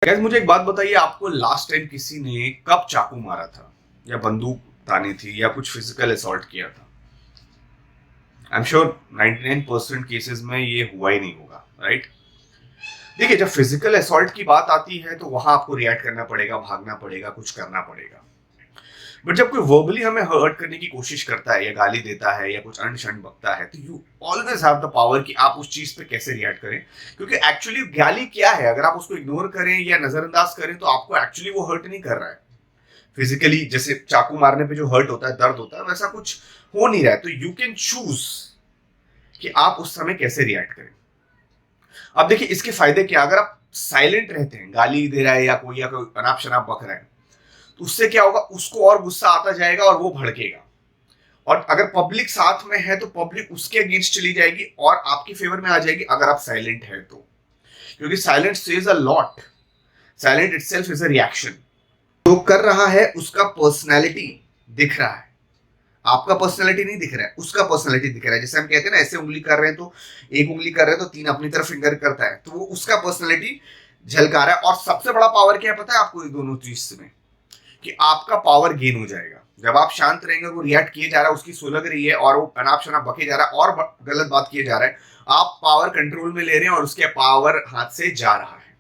Gas मुझे एक बात बताइए, आपको लास्ट टाइम किसी ने कब चाकू मारा था या बंदूक तानी थी या कुछ फिजिकल असॉल्ट किया था? आई एम श्योर 99% केसेस में ये हुआ ही नहीं होगा, राइट? देखिए, जब फिजिकल असॉल्ट की बात आती है तो वहां आपको रिएक्ट करना पड़ेगा, भागना पड़ेगा, कुछ करना पड़ेगा। बट जब कोई वर्बली हमें हर्ट करने की कोशिश करता है या गाली देता है या कुछ अनशन बकता है, तो you always have the power कि आप उस चीज पे कैसे रिएक्ट करें। क्योंकि एक्चुअली गाली क्या है, अगर आप उसको इग्नोर करें या नजरअंदाज करें तो आपको एक्चुअली वो हर्ट नहीं कर रहा है फिजिकली। जैसे चाकू मारने पे जो हर्ट होता है, दर्द होता है, वैसा कुछ हो नहीं रहा है। तो यू कैन चूज कि आप उस समय कैसे रिएक्ट करें। अब देखिए, इसके फायदे क्या? अगर आप साइलेंट रहते हैं, गाली दे रहा है या कोई अनाप शनाप बक रहा है, तो उससे क्या होगा, उसको और गुस्सा आता जाएगा और वो भड़केगा। और अगर पब्लिक साथ में है तो पब्लिक उसके अगेंस्ट चली जाएगी और आपके फेवर में आ जाएगी अगर आप साइलेंट है तो। क्योंकि silent says a lot. Silent itself is a reaction. जो कर रहा है उसका पर्सनैलिटी दिख रहा है, आपका पर्सनैलिटी नहीं दिख रहा है, उसका पर्सनैलिटी दिख रहा है। जैसे हम कहते हैं ना, ऐसे उंगली कर रहे हैं तो एक उंगली कर रहे हैं तो तीन अपनी तरफ फिंगर करता है, तो वो उसका पर्सनैलिटी झलका रहा है। और सबसे बड़ा पावर क्या है पता है आपको, ये दोनों चीज में, कि आपका पावर गेन हो जाएगा। जब आप शांत रहेंगे, वो रिएक्ट किए जा रहा है, उसकी सुलग रही है और वो अनाप शनाप बके जा रहा है और गलत बात किए जा रहा है, आप पावर कंट्रोल में ले रहे हैं और उसके पावर हाथ से जा रहा है।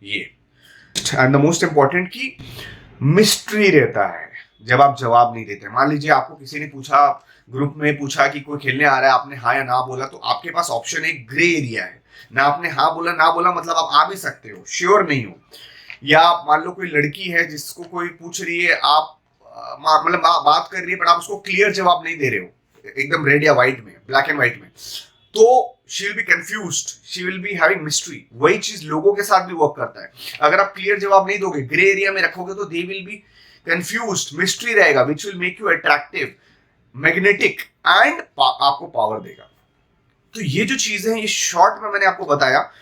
ये एंड द मोस्ट इंपॉर्टेंट की मिस्ट्री रहता है जब आप जवाब नहीं देते। मान लीजिए आपको किसी ने पूछा, ग्रुप में पूछा कि कोई खेलने आ रहा है, आपने हाँ या ना बोला, तो आपके पास ऑप्शन एक ग्रे एरिया है। ना आपने हाँ बोला ना बोला मतलब आप आ भी सकते हो, श्योर नहीं हो। या मान लो कोई लड़की है जिसको कोई पूछ रही है, आप मतलब बात कर रही है, पर आप उसको क्लियर जवाब नहीं दे रहे हो, एकदम रेड या व्हाइट में, ब्लैक एंड व्हाइट में, तो she will be confused, she will be having mystery. वही चीज लोगों के साथ भी वर्क करता है। अगर आप क्लियर जवाब नहीं दोगे, ग्रे एरिया में रखोगे, तो they will be confused, mystery रहेगा, which will make you attractive, magnetic and आपको पावर देगा। तो ये जो चीजें हैं, ये शॉर्ट में मैंने आपको बताया।